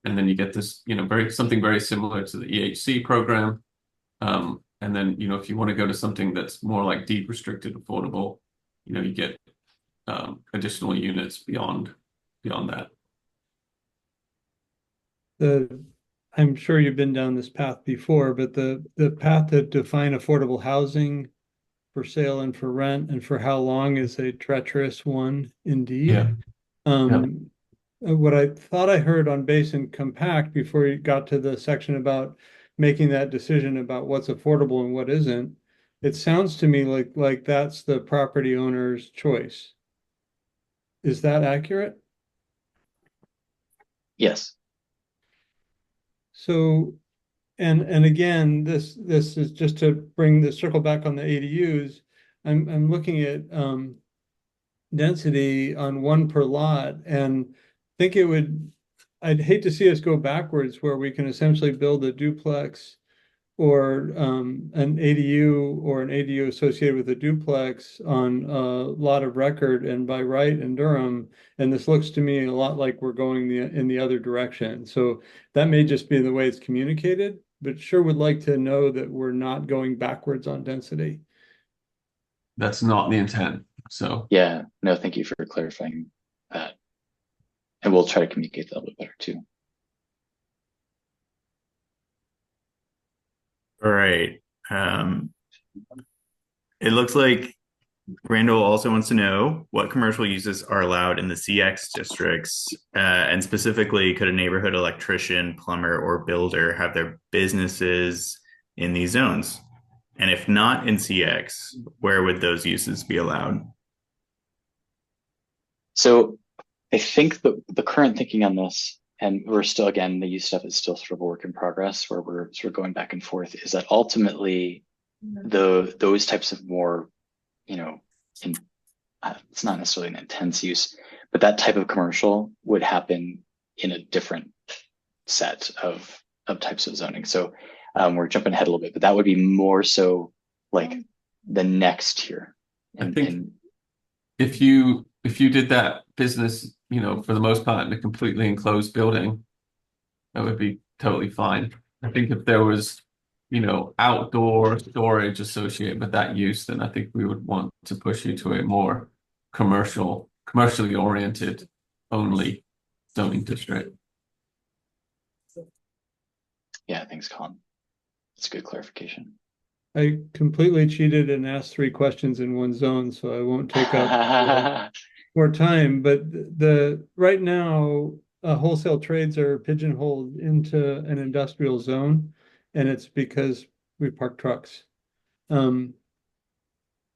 and then you get this, something very similar to the EHC program. And then, if you want to go to something that's more like deed restricted affordable, you get additional units beyond that. I'm sure you've been down this path before, but the path to define affordable housing for sale and for rent and for how long is a treacherous one indeed. Yeah. What I thought I heard on base and compact before you got to the section about making that decision about what's affordable and what isn't, it sounds to me like that's the property owner's choice. Is that accurate? Yes. So, and again, this is just to bring the circle back on the ADUs. I'm looking at density on 1 per lot, and think I'd hate to see us go backwards where we can essentially build a duplex or an ADU or an ADU associated with a duplex on a lot of record and by right in Durham. And this looks to me a lot like we're going in the other direction. So that may just be the way it's communicated, but sure would like to know that we're not going backwards on density. That's not the intent. So yeah, no, thank you for clarifying that. And we'll try to communicate that a little bit better too. All right. It looks like Randall also wants to know what commercial uses are allowed in the CX districts, and specifically, could a neighborhood electrician, plumber, or builder have their businesses in these zones? And if not in CX, where would those uses be allowed? So I think the current thinking on this, and we're still, again, the use stuff is still sort of a work in progress where we're sort of going back and forth, is that ultimately those types of more, it's not necessarily an intense use, but that type of commercial would happen in a different set of types of zoning. So we're jumping ahead a little bit, but that would be more so like the next tier. I think if you did that business, for the most part in a completely enclosed building, that would be totally fine. I think if there was, outdoor storage associated with that use, then I think we would want to push you to a more commercially oriented only zoning district. Yeah, thanks, Colin. That's a good clarification. I completely cheated and asked 3 questions in one zone, so I won't take up more time. But right now, wholesale trades are pigeonholed into an industrial zone, and it's because we park trucks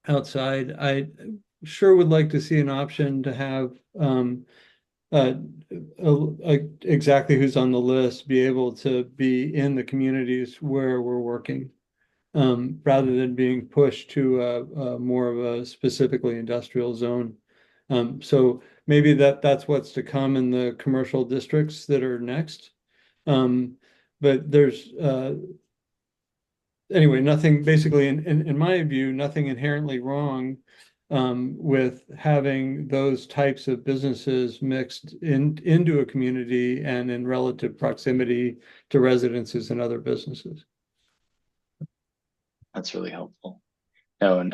outside. I sure would like to see an option to have exactly who's on the list be able to be in the communities where we're working, rather than being pushed to a more of a specifically industrial zone. So maybe that's what's to come in the commercial districts that are next. But there's anyway, nothing basically in my view, nothing inherently wrong with having those types of businesses mixed into a community and in relative proximity to residences and other businesses. That's really helpful. No, and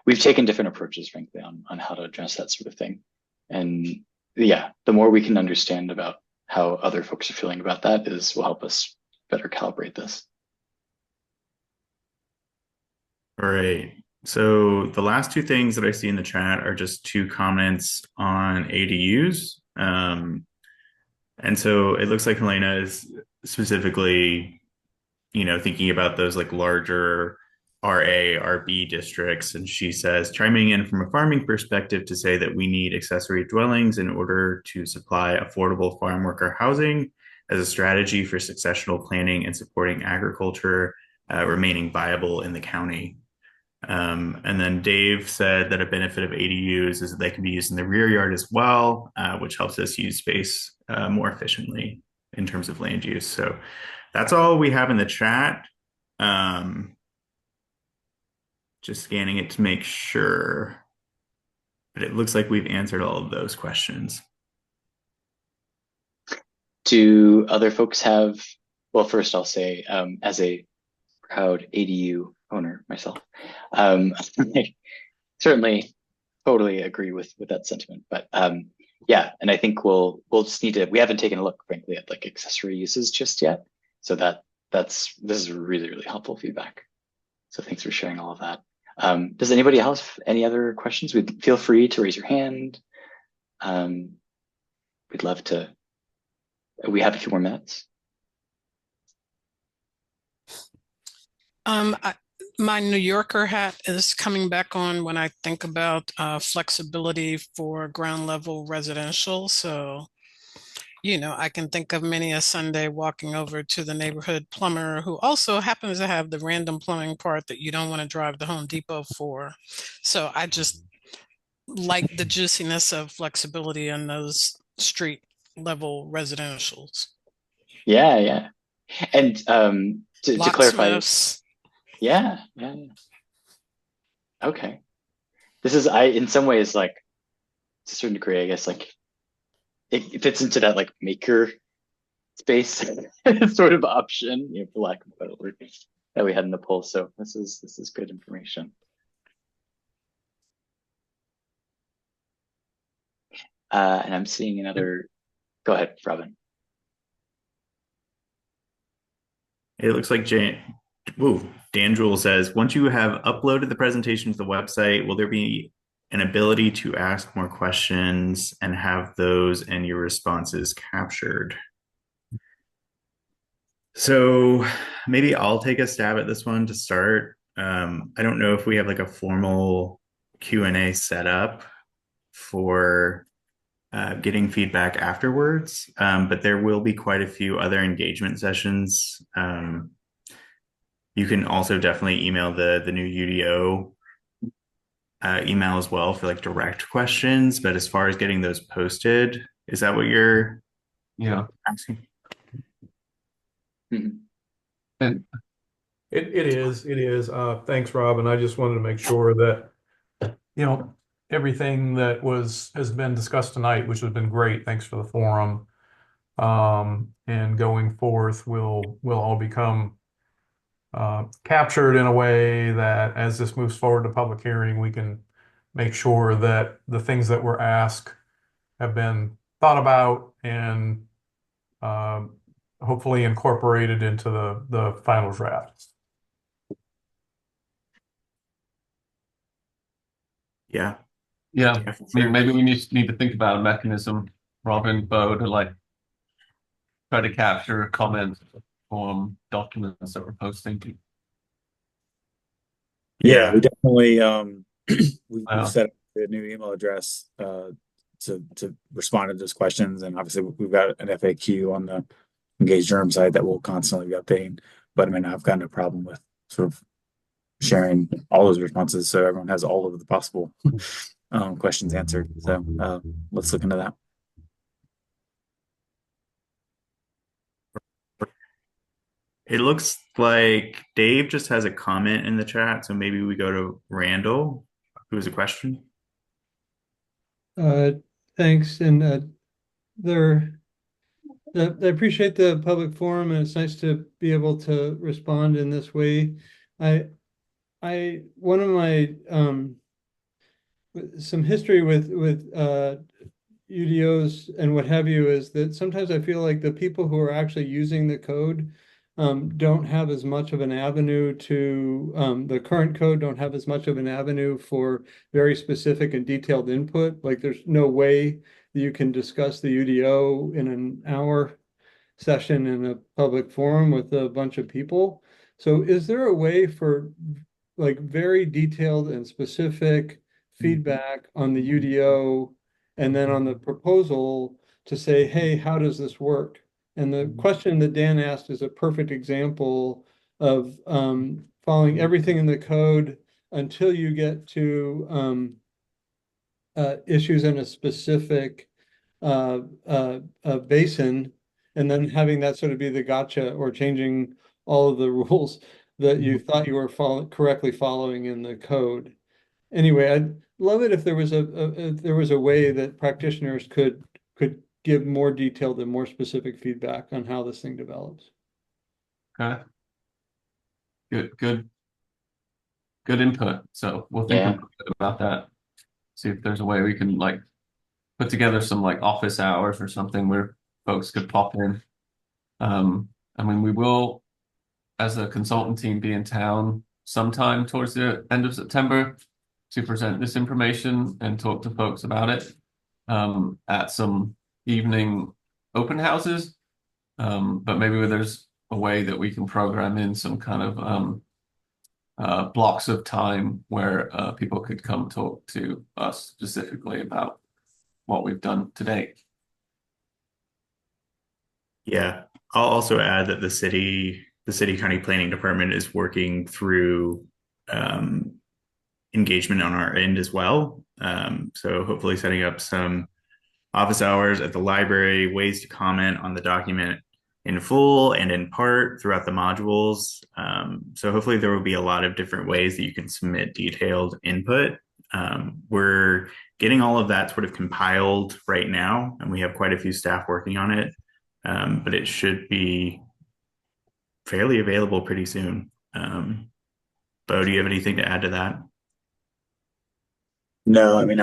we've taken different approaches, frankly, on how to address that sort of thing. And yeah, the more we can understand about how other folks are feeling about that will help us better calibrate this. All right. So the last 2 things that I see in the chat are just 2 comments on ADUs. And so it looks like Helena is specifically, thinking about those like larger RA, RB districts. And she says, chiming in from a farming perspective to say that we need accessory dwellings in order to supply affordable farm worker housing as a strategy for successional planning and supporting agriculture remaining viable in the county. And then Dave said that a benefit of ADUs is that they can be used in the rear yard as well, which helps us use space more efficiently in terms of land use. So that's all we have in the chat. Just scanning it to make sure, but it looks like we've answered all of those questions. Do other folks have, well, first I'll say, as a proud ADU owner myself, I certainly totally agree with that sentiment. But yeah, and I think we'll just need to, we haven't taken a look, frankly, at like accessory uses just yet. So this is really, really helpful feedback. So thanks for sharing all of that. Does anybody else have any other questions? Feel free to raise your hand. We'd love to, we have a few more minutes. My New Yorker hat is coming back on when I think about flexibility for ground level residential. So, I can think of many a Sunday walking over to the neighborhood plumber who also happens to have the random plumbing part that you don't want to drive to Home Depot for. So I just like the juiciness of flexibility in those street level residentials. Yeah. And to clarify, yeah. Okay. This is, in some ways, like, to a certain degree, I guess, like, it fits into that, like, maker space sort of option, for lack of a better word, that we had in the poll. So this is good information. And I'm seeing another, go ahead, Robin. It looks like Dan Jewell says, once you have uploaded the presentation to the website, will there be an ability to ask more questions and have those and your responses captured? So maybe I'll take a stab at this one to start. I don't know if we have like a formal Q&A set up for getting feedback afterwards, but there will be quite a few other engagement sessions. You can also definitely email the new UDO email as well for like direct questions. But as far as getting those posted, is that what you're asking? And It is. It is. Thanks, Rob. And I just wanted to make sure that, everything that has been discussed tonight, which has been great. Thanks for the forum. And going forth will all become captured in a way that as this moves forward to public hearing, we can make sure that the things that were asked have been thought about and hopefully incorporated into the final draft. Yeah. Yeah. Yeah, for I mean, sure. maybe we need to think about a mechanism, Robin, Bo, to like try to capture comments from documents that we're posting. Yeah, Yeah. we definitely we've Yeah. set up a new email address to respond to those questions, and obviously we've got an FAQ on the Engage Durham site that we'll constantly be updating. But I mean, I've got no problem with sort of sharing all those responses so everyone has all of the possible questions answered. So let's look into that. It looks like Dave just has a comment in the chat, so maybe we go to Randall, who has a question. Thanks. And I appreciate the public forum, and it's nice to be able to respond in this way. One of my some history with UDOs and what have you is that sometimes I feel like the people who are actually using the code don't have as much of an avenue to the current code don't have as much of an avenue for very specific and detailed input. Like there's no way that you can discuss the UDO in an hour session in a public forum with a bunch of people. So is there a way for like very detailed and specific feedback on the UDO and then on the proposal to say, hey, how does this work? And the question that Dan asked is a perfect example of following everything in the code until you get to issues in a specific basin, and then having that sort of be the gotcha or changing all of the rules that you thought you were correctly following in the code. Anyway, I'd love it if there was a way that practitioners could give more detailed and more specific feedback on how this thing develops. Okay. Good input. So we'll think about that. See if there's a way we can like put together some like office hours or something where folks could pop in. I mean, we will, as a consultant team, be in town sometime towards the end of September to present this information and talk to folks about it at some evening open houses. But maybe there's a way that we can program in some kind of blocks of time where people could come talk to us specifically about what we've done today. Yeah, I'll also add that the city county planning department is working through engagement on our end as well. So hopefully setting up some office hours at the library, ways to comment on the document in full and in part throughout the modules. So hopefully there will be a lot of different ways that you can submit detailed input. We're getting all of that sort of compiled right now, and we have quite a few staff working on it. But it should be fairly available pretty soon. Bo, do you have anything to add to that? No, I mean,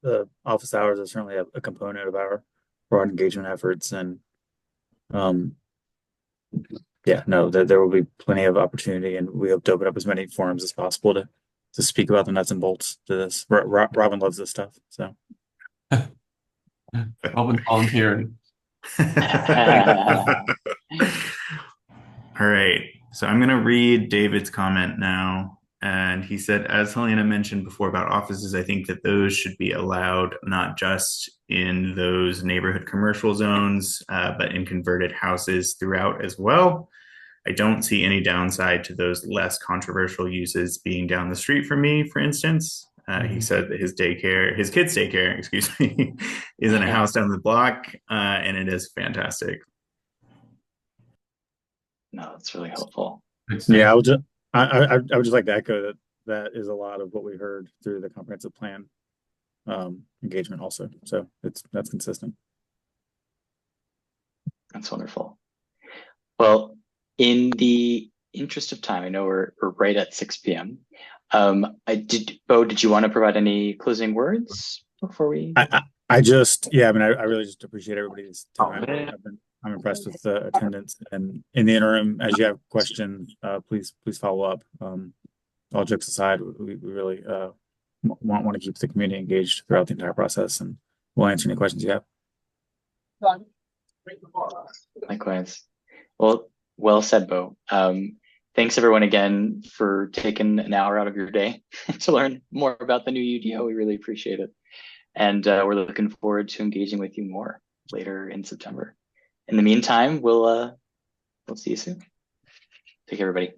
the office hours are certainly a component of our broad engagement efforts, and yeah, no, there will be plenty of opportunity, and we hope to open up as many forums as possible to speak about the nuts and bolts to this. Robin loves this stuff, so. Robin volunteering. All right, so I'm going to read David's comment now. And he said, as Helena mentioned before about offices, I think that those should be allowed not just in those neighborhood commercial zones, but in converted houses throughout as well. I don't see any downside to those less controversial uses being down the street from me, for instance. He said that his kid's daycare, excuse me, is in a house down the block, and it is fantastic. No, that's really helpful. Yeah, I would just I would just like to echo that that is a lot of what we heard through the comprehensive plan engagement also. So that's consistent. That's wonderful. Well, in the interest of time, I know we're right at 6 p.m. Bo, did you want to provide any closing words before we? I just, yeah, I mean, I really just appreciate everybody's time. I'm impressed with the attendance, and in the interim, as you have questions, please follow up. All jokes aside, we really want to keep the community engaged throughout the entire process, and we'll answer any questions you have. Likewise. Well said, Bo. Thanks everyone again for taking an hour out of your day to learn more about the new UDO. We really appreciate it. And we're looking forward to engaging with you more later in September. In the meantime, we'll see you soon. Take care, everybody.